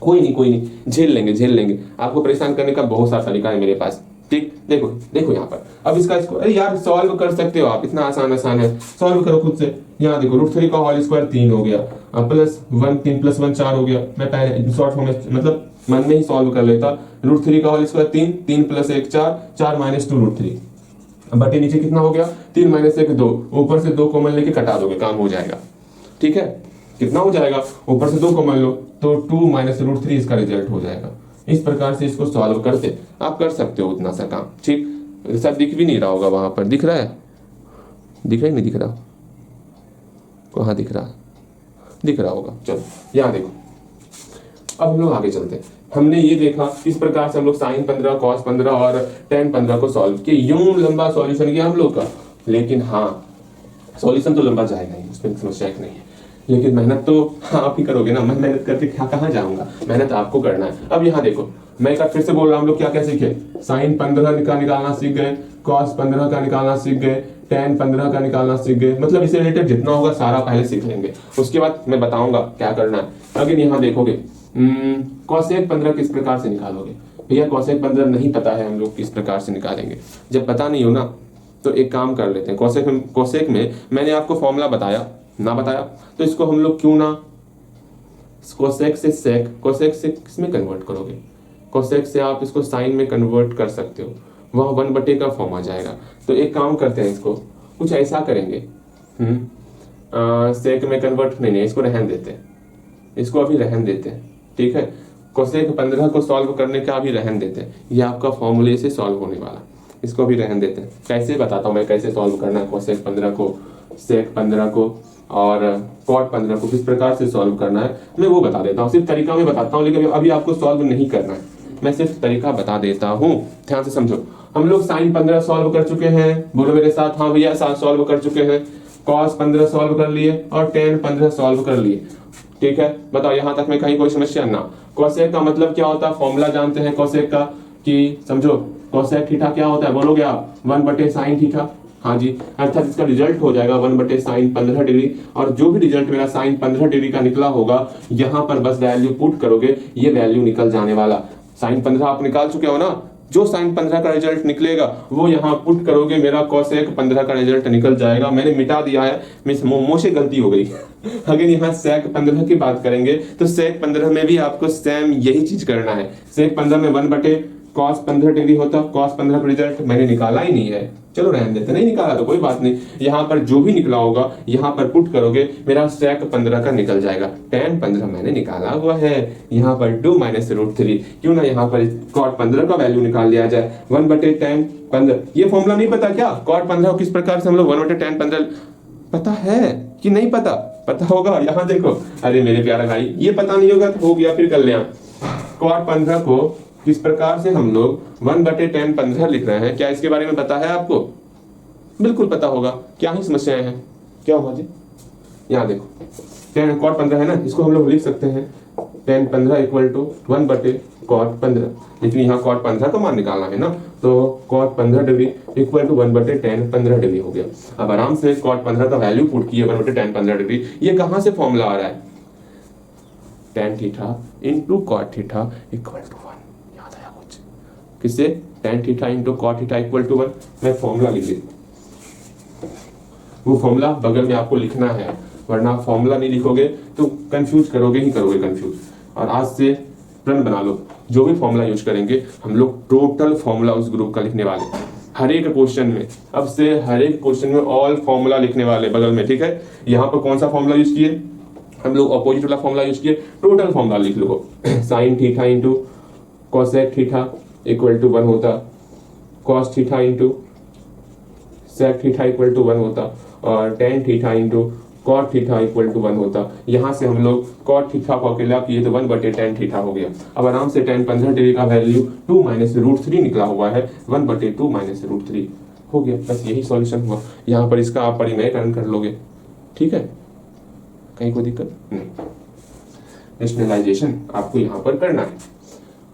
कोई नहीं, झेल लेंगे, आपको परेशान करने का बहुत सारा तरीका है मेरे पास, ठीक। देखो यहाँ पर, अब इसको अरे यार सॉल्व कर सकते हो आप, इतना आसान है, सॉल्व करो खुद से। यहाँ देखो √3 का होल स्क्वायर 3 हो गया, प्लस 1, 3 + 1 4 हो गया। मैं पहले शॉर्ट फॉर्म में मतलब मन में ही सॉल्व कर लेता, √3 का होल स्क्वायर 3, 3 + 1 4, 4 - 2 √3, बटे नीचे कितना हो गया, 3 - 1 2, ऊपर से 2 कॉमन लेके कटा दोगे, काम हो जाएगा, ठीक है। कितना हो जाएगा, ऊपर से 2 कॉमन लो तो 2 - √3 इसका रिजल्ट हो जाएगा। इस प्रकार से इसको सॉल्व करते आप कर सकते हो उतना सा काम, ठीक। सब दिख भी नहीं रहा होगा, वहां पर दिख रहा है, नहीं दिख रहा, कहाँ दिख रहा होगा, चलो यहाँ देखो। अब हम लोग आगे चलते हैं, हमने ये देखा किस प्रकार से हम लोग sin 15 cos 15 और tan 15 को सॉल्व किया, यूं लंबा सॉल्यूशन किया हम लोग का। लेकिन हाँ सॉल्यूशन तो लंबा जाएगा ही, उसमें समस्या नहीं है, लेकिन मेहनत तो आप ही करोगे ना, मैं मेहनत करके कहाँ जाऊंगा, मेहनत आपको करना है। अब यहाँ देखो, मैं एक बार फिर से बोल रहा हूँ, हम लोग क्या सीखे, sin 15 का निकालना सीख गए, cos 15 का निकालना सीख गए, tan 15 का निकालना सीख गए, मतलब इससे रिलेटेड जितना होगा सारा पहले सीख लेंगे, उसके बाद मैं बताऊंगा क्या करना है। अगर यहाँ देखोगे cosec 15 किस प्रकार से निकालोगे, भैया cosec 15 नहीं पता है, हम लोग किस प्रकार से निकालेंगे, जब पता नहीं हो ना तो एक काम कर लेते हैं, cosec में मैंने आपको फॉर्मूला बताया तो इसको हम लोग क्यों ना cosec से किसमें कन्वर्ट करोगे, cosec से आप इसको साइन में कन्वर्ट कर सकते हो, वह 1/, का फॉर्म आ जाएगा। तो एक काम करते हैं, इसको कुछ ऐसा करेंगे, सेक में कन्वर्ट नहीं, इसको रहने देते हैं, इसको अभी रहन देते हैं, ठीक है। कोसेक 15 को सॉल्व करने का अभी रहन देते हैं, ये आपका फॉर्मूले से सॉल्व होने वाला, इसको अभी रहन देते हैं। कैसे बताता हूँ मैं, कैसे सॉल्व करना है कोसेक 15 को, सेक 15 को और कॉट 15 को किस प्रकार से सॉल्व करना है, मैं वो बता देता हूँ। सिर्फ तरीका मैं बताता हूँ, लेकिन अभी आपको सॉल्व नहीं करना है, मैं सिर्फ तरीका बता देता हूँ, ध्यान से समझो। हम लोग साइन 15 सॉल्व कर चुके हैं, बोलो मेरे साथ, हाँ भैया सॉल्व कर चुके हैं। कॉस 15 सॉल्व कर लिए और टेन 15 सॉल्व कर लिए, ठीक है। बताओ यहाँ तक में कहीं कोई समस्या ना। कोसेक का मतलब क्या होता है, फॉर्मूला जानते हैं कोसेक का, कि समझो कोसेक थीटा क्या होता है, बोलोगे आप 1/sin थीटा, हाँ जी, अर्थात इसका रिजल्ट हो जाएगा 1/sin 15 डिग्री, और जो भी रिजल्ट मेरा sin 15 डिग्री का निकला होगा यहाँ पर बस वैल्यू पुट करोगे, ये वैल्यू निकल जाने वाला। sin 15 आप निकाल चुके हो ना, जो sin 15 का रिजल्ट निकलेगा वो यहाँ पुट करोगे, मेरा कोसेक 15 का रिजल्ट निकल जाएगा। मैंने मिटा दिया है, मिस मोमो से गलती हो गई। अगर यहाँ सेक 15 की बात करेंगे तो सेक 15 में भी आपको सेम यही चीज करना है। सेक 15 में 1/cos 15 डिग्री होता, cos 15 का रिजल्ट मैंने निकाला ही नहीं है, चलो रहने देते, नहीं निकाला तो कोई बात नहीं। यहाँ पर जो भी निकला होगा यहाँ पर पुट करोगे, मेरा सेक 15 का निकल जाएगा। tan 15 मैंने निकाला हुआ है, यहाँ पर 2 - √3, क्यों ना यहाँ पर cot 15 का वैल्यू निकाल लिया जाए, 1/tan 15। ये फॉर्मूला नहीं पता क्या, cot 15 किस प्रकार से हम लोग 1/tan 15, पता है कि नहीं पता, पता होगा। यहाँ देखो, अरे मेरे प्यारे भाई, ये पता नहीं होगा तो हो गया फिर कल्याण। cot 15 को किस प्रकार से हम लोग 1/tan 15 लिख रहे हैं, क्या इसके बारे में पता है आपको? बिल्कुल पता होगा, क्या ही समस्याएं हैं, क्या होगा जी। यहाँ देखो tan cot 15 है ना, इसको हम लोग लिख सकते हैं tan 15 = 1/cot 15, लेकिन यहाँ cot 15 का मान निकालना है ना, तो cot 15 डिग्री = 1/tan 15 डिग्री हो गया। अब आराम से cot 15 का वैल्यू पुट किए 1/tan 15 डिग्री, ये कहां से फॉर्मूला आ रहा है, tan थीटा × cot थीटा = 1, याद आया कुछ, किससे, tan थीटा × cot थीटा = 1। मैं फॉर्मूला लिख देता, वो फॉर्मूला बगल में आपको लिखना है, वरना फॉर्मूला नहीं लिखोगे तो कंफ्यूज करोगे ही करोगे कंफ्यूज। और आज से प्रण बना लो, जो भी फॉर्मूला यूज करेंगे हम लोग टोटल फॉर्मूला उस ग्रुप का लिखने वाले, हर एक क्वेश्चन में, अब से हर एक क्वेश्चन में ऑल फॉर्मूला लिखने वाले बगल में, ठीक है। यहाँ पर कौन सा फॉर्मूला यूज किए हम लोग, अपोजिट वाला फॉर्मूला यूज किए, टोटल फॉर्मूला लिख लो। sin थीटा × cosec थीटा = 1 होता, cos थीटा × sec थीटा = 1 होता, और tan थीटा × cot थीटा = 1 होता। यहाँ से हम लोग cot थीटा को अकेला किए तो 1/tan थीटा हो गया। अब आराम से tan 15 डिग्री का वैल्यू 2 - √3 निकला हुआ है, 1/2 - √3 हो गया, बस यही सॉल्यूशन हुआ। यहाँ पर इसका आप परिमेयकरण कर लोगे, ठीक है, कहीं कोई दिक्कत नहीं। रेशनलाइजेशन आपको यहाँ पर करना है।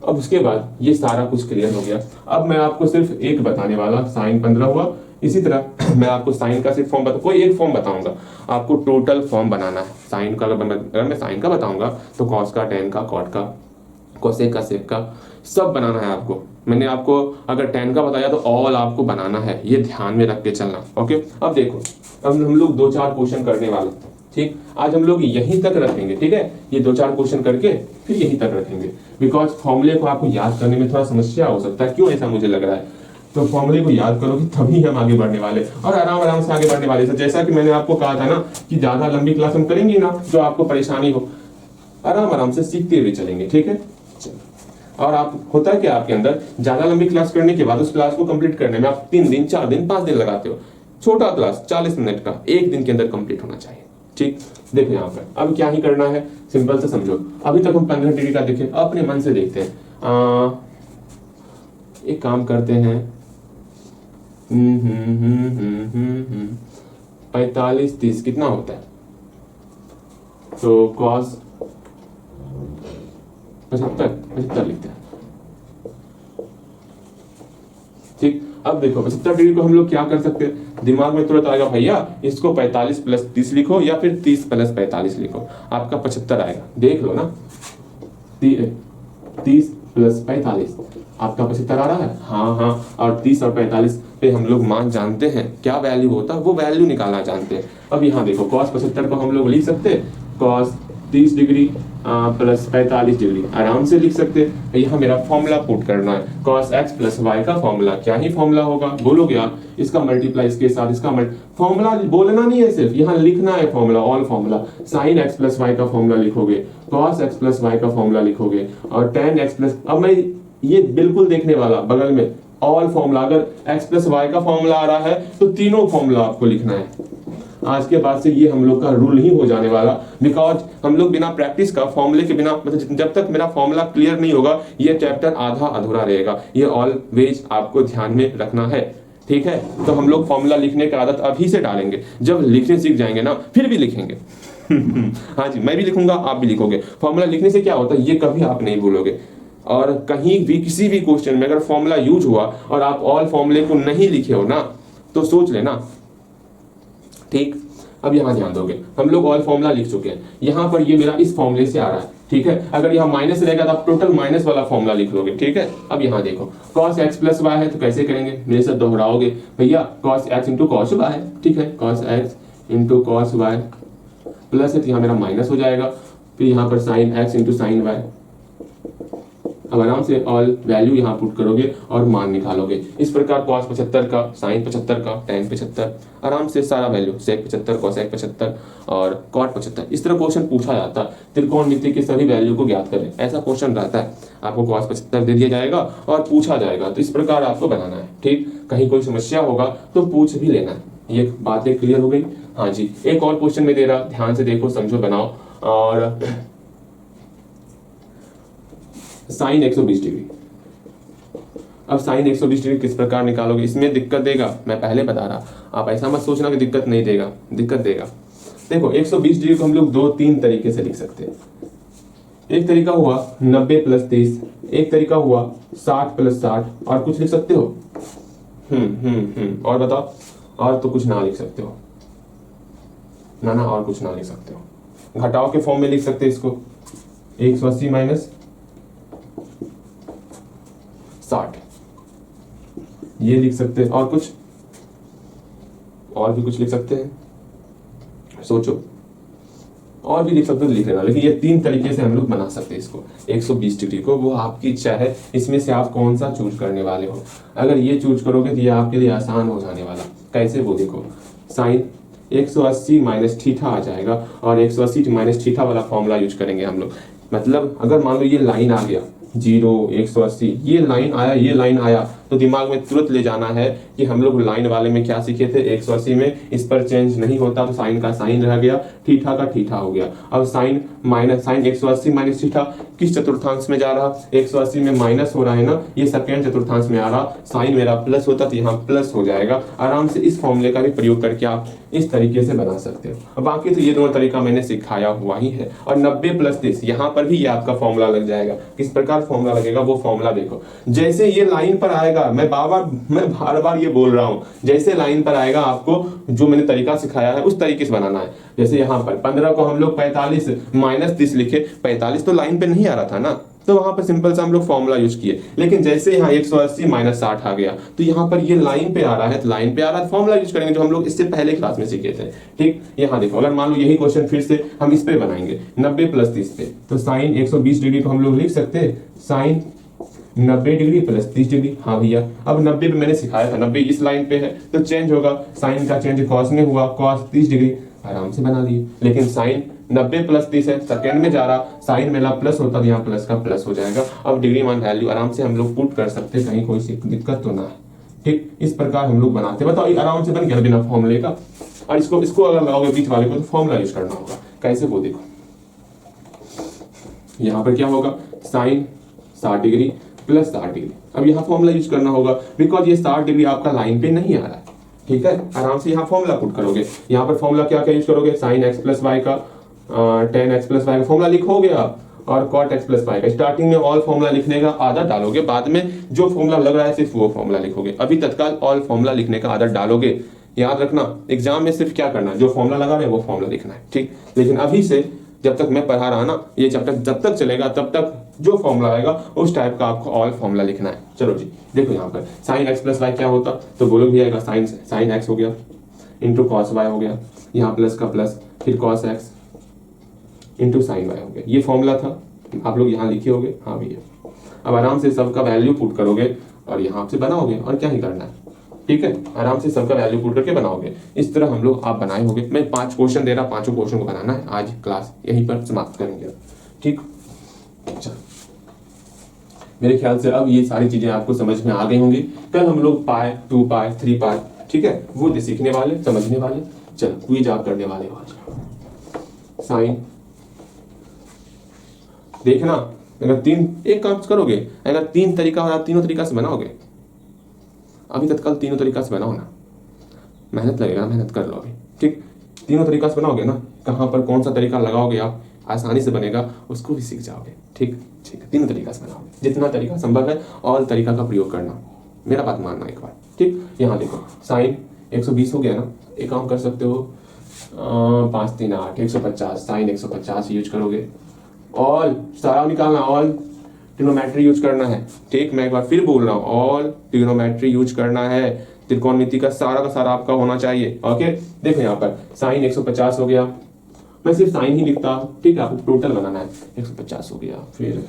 अब उसके बाद ये सारा कुछ क्लियर हो गया। अब मैं आपको सिर्फ एक बताने वाला, sin 15 हुआ, इसी तरह मैं आपको साइन का सिर्फ फॉर्म कोई एक फॉर्म बताऊंगा, आपको टोटल फॉर्म बनाना है। साइन का अगर मैं साइन का बताऊंगा तो कॉस का, टेन का, कॉट का, कोसेक का, सेक का, सब बनाना है आपको। मैंने आपको अगर टेन का बताया तो ऑल आपको बनाना है, ये ध्यान में रख के चलना, ओके। अब देखो, अब हम लोग 2-4 क्वेश्चन करने वाले, ठीक। आज हम लोग यहीं तक रखेंगे, ठीक है, ये 2-4 क्वेश्चन करके फिर यहीं तक रखेंगे, बिकॉज फॉर्मूले को आपको याद करने में थोड़ा समस्या हो सकता है। क्यों ऐसा मुझे लग रहा है, तो फॉर्मूले को याद करोगे तभी हम आगे बढ़ने वाले, और आराम आराम से आगे बढ़ने वाले। तो जैसा कि मैंने आपको कहा था ना कि ज्यादा लंबी क्लास हम करेंगे ना, जो आपको परेशानी हो, आराम आराम से सीखते हुए चलेंगे, ठीक है। और आप होता है कि आपके अंदर ज्यादा लंबी क्लास करने के बाद उस क्लास को कंप्लीट करने में आप 3 दिन, 4 दिन, 5 दिन लगाते हो। छोटा क्लास 40 मिनट का 1 दिन के अंदर कंप्लीट होना चाहिए, ठीक। देखो यहाँ पर अब क्या ही करना है, सिंपल से समझो। अभी तक हम 15 डिग्री का देखे, अपने मन से देखते हैं। एक काम करते हैं, 45, 30 कितना होता है, तो कॉस 75 लिखते हैं, ठीक। अब देखो 75 डिग्री को हम लोग क्या कर सकते हैं, दिमाग में तुरंत आएगा भैया इसको 45 + 30 लिखो या फिर 30 + 45 लिखो, आपका 75 आएगा। देख लो ना, 30 + 45 आपका 75 आ रहा है, हाँ। और 30 और 45 पे हम लोग मान जानते हैं, क्या वैल्यू होता है वो वैल्यू निकालना जानते हैं। अब यहाँ देखो cos 75 को हम लोग लिख सकते हैं cos 30 डिग्री प्लस 45 डिग्री आराम से लिख सकते हैं। यहाँ मेरा फॉर्मूला पुट करना है, cos x प्लस वाई का फॉर्मूला क्या ही फॉर्मूला होगा बोलोगे आप, इसका मल्टीप्लाई इसके साथ इसका फॉर्मूला बोलना नहीं है, सिर्फ यहाँ लिखना है formula, all formula. sin x plus y का फॉर्मूला लिखोगे, cos x प्लस वाई का फॉर्मूला लिखोगे, और tan x प्लस, अब मैं ये बिल्कुल देखने वाला बगल में ऑल फॉर्मूला, अगर x प्लस वाई का फॉर्मूला आ रहा है तो तीनों फॉर्मूला आपको लिखना है। आज के बाद से ये हम लोग का रूल ही हो जाने वाला, बिकॉज हम लोग बिना प्रैक्टिस का फॉर्मूले के बिना, मतलब जब तक मेरा फॉर्मूला क्लियर नहीं होगा ये चैप्टर आधा अधूरा रहेगा। ये ऑलवेज आपको ध्यान में रखना है, ठीक है। तो हम लोग फॉर्मूला लिखने की आदत अभी से डालेंगे, जब लिखने सीख जाएंगे ना फिर भी लिखेंगे। हाँ जी, मैं भी लिखूंगा, आप भी लिखोगे। फॉर्मूला लिखने से क्या होता है ये कभी आप नहीं भूलोगे, और कहीं भी किसी भी क्वेश्चन में अगर फॉर्मूला यूज हुआ और आप ऑल फॉर्मूले को नहीं लिखे हो ना तो सोच लेना, ठीक। अब यहाँ ध्यान दोगे, हम लोग ऑल फॉर्मूला लिख चुके हैं, यहाँ पर ये मेरा इस फॉर्मूले से आ रहा है, ठीक है। अगर यहाँ माइनस रहेगा तो आप टोटल माइनस वाला फॉर्मूला लिख लोगे, ठीक है। अब यहाँ देखो cos x प्लस वाई है तो कैसे करेंगे, मेरे साथ दोहराओगे भैया, cos x into cos y है, ठीक है। cos x into cos y plus है तो यहाँ मेरा माइनस हो जाएगा, फिर यहाँ पर sin x into sign y. अब आराम से ऑल वैल्यू यहाँ पुट करोगे और मान निकालोगे। इस प्रकार cos 75 का, sin 75 का, tan 75, आराम से सारा वैल्यू sec 75, cosec 75 और cot 75, इस तरह क्वेश्चन पूछा जाता है। त्रिकोणमिति के सभी वैल्यू को ज्ञात करें, ऐसा क्वेश्चन रहता है। आपको cos 75 दे दिया जाएगा और पूछा जाएगा, तो इस प्रकार आपको बनाना है, ठीक। कहीं कोई समस्या होगा तो पूछ भी लेना है। ये बातें क्लियर हो गई। हाँ जी, एक और क्वेश्चन में दे रहा, ध्यान से देखो, समझो, बनाओ। और साइन 120 डिग्री, अब साइन 120 डिग्री किस प्रकार निकालोगे, इसमें दिक्कत देगा, मैं पहले बता रहा, आप ऐसा मत सोचना कि दिक्कत नहीं देगा, दिक्कत देगा। देखो 120 डिग्री को हम लोग 2-3 तरीके से लिख सकते हैं। एक तरीका हुआ 90 प्लस 30, एक तरीका हुआ 60 प्लस 60, और कुछ लिख सकते हो? और बताओ, और तो कुछ ना लिख सकते हो ना, और कुछ ना लिख सकते हो। घटाव के फॉर्म में लिख सकते हैं इसको, 180 माइनस 60, ये लिख सकते हैं। और कुछ, और भी कुछ लिख सकते हैं, सोचो, और भी लिख सकते हो, लिख लेना। लेकिन ये 3 तरीके से हम लोग बना सकते हैं इसको 120 डिग्री को, वो आपकी इच्छा है, इसमें से आप कौन सा चूज करने वाले हो। अगर ये चूज करोगे तो ये आपके लिए आसान हो जाने वाला। कैसे, वो देखो, साइन 180 माइनस थीटा आ जाएगा, और 180 माइनस थीटा वाला फॉर्मूला यूज करेंगे हम लोग। मतलब अगर मान लो ये लाइन आ गया 0 180, ये लाइन आया, ये लाइन आया, तो दिमाग में तुरंत ले जाना है कि हम लोग लाइन वाले में क्या सीखे थे, 180 में इस पर चेंज नहीं होता तो साइन का साइन रह गया, थीटा का थीटा हो गया। अब साइन 180 माइनस थीटा किस चतुर्थांश में जा रहा, 180 में माइनस हो रहा है ना, ये सेकेंड चतुर्थांश में आ रहा, साइन मेरा प्लस होता तो यहाँ प्लस हो जाएगा। आराम से इस फॉर्मूले का भी प्रयोग करके आप इस तरीके से बना सकते हो। बाकी तो ये दोनों तरीका मैंने सिखाया हुआ ही है। और 90 प्लस 30, यहाँ पर भी ये आपका फॉर्मूला लग जाएगा। किस प्रकार फॉर्मूला लगेगा, वो फॉर्मूला देखो। जैसे ये लाइन पर आएगा, मैं बार बार ये बोल रहा हूँ, जैसे लाइन पर आएगा आपको जो मैंने तरीका सिखाया है उस तरीके से बनाना है। जैसे यहाँ पर 15 को हम लोग 45 माइनस 30 लिखे, 45 तो लाइन पे नहीं आ रहा था ना, तो वहां पर सिंपल सा हम लोग फॉर्मूला यूज किए। लेकिन जैसे यहाँ 180 माइनस 60 आ गया, तो यहाँ पर ये लाइन पे आ रहा है, तो लाइन पे आ रहा है, फॉर्मूला यूज करेंगे जो हम लोग इससे पहले क्लास में सीखे थे, ठीक। यहाँ देखो, अगर मान लो यही क्वेश्चन फिर से हम इस पे बनाएंगे 90 प्लस 30 पे, तो साइन 120 डिग्री को हम लोग लिख सकते हैं साइन 90 डिग्री प्लस 30 डिग्री। हाँ भैया, अब 90 पे मैंने सिखाया था, 90 इस लाइन पे है तो चेंज होगा, साइन का चेंज कॉस में हुआ, कॉस 30 डिग्री, आराम से बना लिए। लेकिन साइन 90 प्लस 30 है, सेकेंड में जा रहा, साइन मेरा प्लस होता तो यहाँ प्लस का प्लस हो जाएगा। अब डिग्री मान वैल्यू आराम से हम लोग पुट कर सकते, कहीं कोई दिक्कत तो ना है, ठीक। इस प्रकार हम लोग बनाते, बताओ आराम से बन गया बिना फॉर्मूले का। और इसको अगर लगाओगे बीच वाले को तो फॉर्मूला यूज करना होगा। कैसे, वो देखो, यहाँ पर क्या होगा, साइन 60 डिग्री प्लस 60 डिग्री। अब यहाँ फॉर्मूला यूज करना होगा, बिकॉज ये 60 डिग्री आपका लाइन पे नहीं आ रहा है, ठीक है। आराम से यहाँ फॉर्मूला पुट करोगे। यहाँ पर फॉर्मूला क्या क्या यूज करोगे, साइन एक्स प्लस वाई का, tan x प्लस वाई का फॉर्मूला लिखोगे आप, और cot x प्लस वाई का। स्टार्टिंग में ऑल फॉर्मूला लिखने का आदत डालोगे, बाद में जो फॉर्मूला लग रहा है सिर्फ वो फॉर्मूला लिखोगे। अभी तत्काल ऑल फॉर्मूला लिखने का आदत डालोगे। याद रखना, एग्जाम में सिर्फ क्या करना है, जो फॉर्मूला लगा रहे हैं वो फॉर्मूला लिखना है, ठीक। लेकिन अभी से जब तक मैं पढ़ा रहा ना, ये चैप्टर जब तक चलेगा तब तक जो फॉर्मूला आएगा उस टाइप का आपको ऑल फॉर्मूला लिखना है। चलो जी, देखो यहाँ पर साइन एक्स प्लस वाई क्या होता, तो बोलो भी आएगा साइन एक्स हो गया इंटू कॉस वाई हो गया, यहाँ प्लस का प्लस, फिर cos x into sign y हो गया। ये फॉर्मूला था, आप लोग यहाँ लिखे होगे, हाँ भैया। अब आराम से सबका वैल्यू पुट करोगे और यहाँ से बनाओगे, और क्या ही करना है, ठीक है। आराम से सबका वैल्यू पुट करके बनाओगे। इस तरह हम लोग आप बनाए होगे। मैं 5 क्वेश्चन दे रहा, 5 क्वेश्चन को बनाना है। आज क्लास यहीं पर समाप्त करेंगे, ठीक। चलो, मेरे ख्याल से अब ये सारी चीजें आपको समझ में आ गई होंगी। कल हम लोग पाई, 2 पाई, 3 पाई, ठीक है, वो सीखने वाले, समझने वाले। चलो क्विज आप करने वाले हो आज। साइन देखना, अगर 3 एक काम करोगे, अगर 3 तरीका और आप तीनों तरीका से बनाओगे, अभी तत्काल तीनों तरीका से बनाओ ना, मेहनत लगेगा, मेहनत कर लो अभी, ठीक। तीनों तरीका से बनाओगे ना, कहाँ पर कौन सा तरीका लगाओगे आप, आसानी से बनेगा, उसको भी सीख जाओगे, ठीक। ठीक है, तीनों तरीका से बनाओगे, जितना तरीका संभव है और तरीका का प्रयोग करना, मेरा बात मानना एक बार, ठीक। यहाँ देखो, साइन 120 हो गया ना, एक काम कर सकते हो, 5 3 8 150, साइन 150 यूज करोगे। ऑल सारा निकालना, ऑल ट्रिग्नोमेट्री यूज करना है, ठीक। मैं एक बार फिर बोल रहा हूँ, ऑल ट्रिग्नोमेट्री यूज करना है। त्रिकोणमिति का सारा आपका होना चाहिए, ओके। देखो यहाँ पर साइन 150 हो गया, मैं सिर्फ साइन ही लिखता, ठीक है। आपको टोटल बनाना है, 150 हो गया, फिर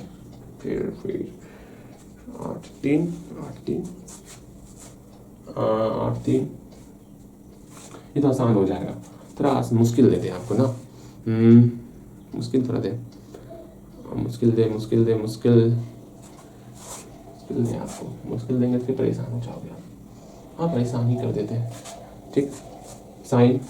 8 3 8 3 8 3, ये तो आसान हो जाएगा। थोड़ा मुश्किल देते हैं आपको ना, मुश्किल थोड़ा दे, मुश्किल दें आपको, मुश्किल देंगे तो फिर परेशान हो जाओगे आप। हाँ, परेशान ही कर देते हैं, ठीक। साइन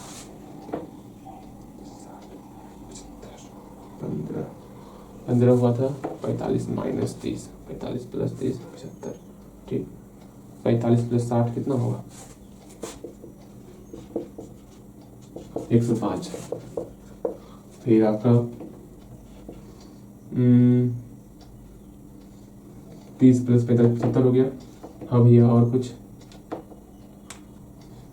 15 हुआ था, 45 माइनस 30, 45 प्लस 30 75, ठीक। 45 प्लस 60 कितना होगा, 105। फिर आपका 30 प्लस 45 75 हो गया। हाँ भैया, और कुछ,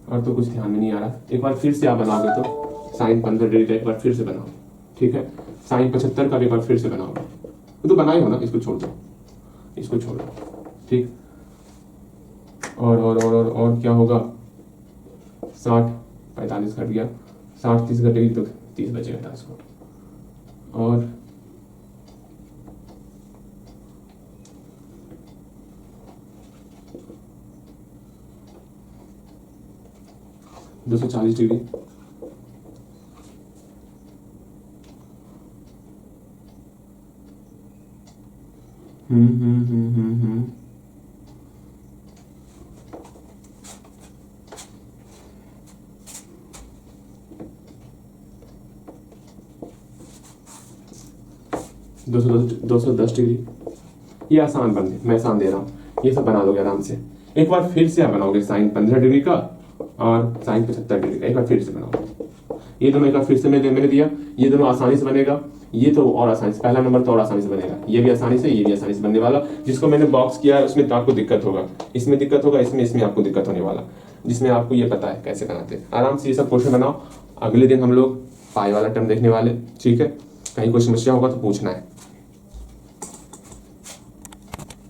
और तो कुछ ध्यान में नहीं आ रहा। एक बार फिर से आप बनाओगे तो साइन 15 डिग्री का एक बार फिर से बनाओ, ठीक है। साइन 75 का भी एक बार फिर से बनाओगे, तो बनाए हो ना, इसको छोड़ दो, इसको छोड़ दो, ठीक। और क्या होगा, 60 45 घट गया, 60 30 घटेगी तो 30 बचेगा, 10 और 240 डिग्री, हम्म 210 डिग्री। ये आसान बन गए, मैं आसान दे रहा हूँ, ये सब बना लोगे आराम से। एक बार फिर से आप बनाओगे साइन 15 डिग्री का और साइन 75 डिग्री का, एक बार फिर से बनाओगे। ये दोनों एक बार फिर से मैंने दिया, ये दोनों आसानी से बनेगा, ये तो और आसानी से, पहला नंबर तो और आसानी से बनेगा, ये भी आसानी से, ये भी आसानी से बनने वाला। जिसको मैंने बॉक्स किया है उसमें तो आपको दिक्कत होगा, इसमें दिक्कत होगा, इसमें आपको दिक्कत होने वाला, जिसमें आपको ये पता है कैसे बनाते हैं। आराम से ये सब क्वेश्चन बनाओ। अगले दिन हम लोग पाई वाला टर्म देखने वाले, ठीक है। कहीं कोई समस्या होगा तो पूछना है।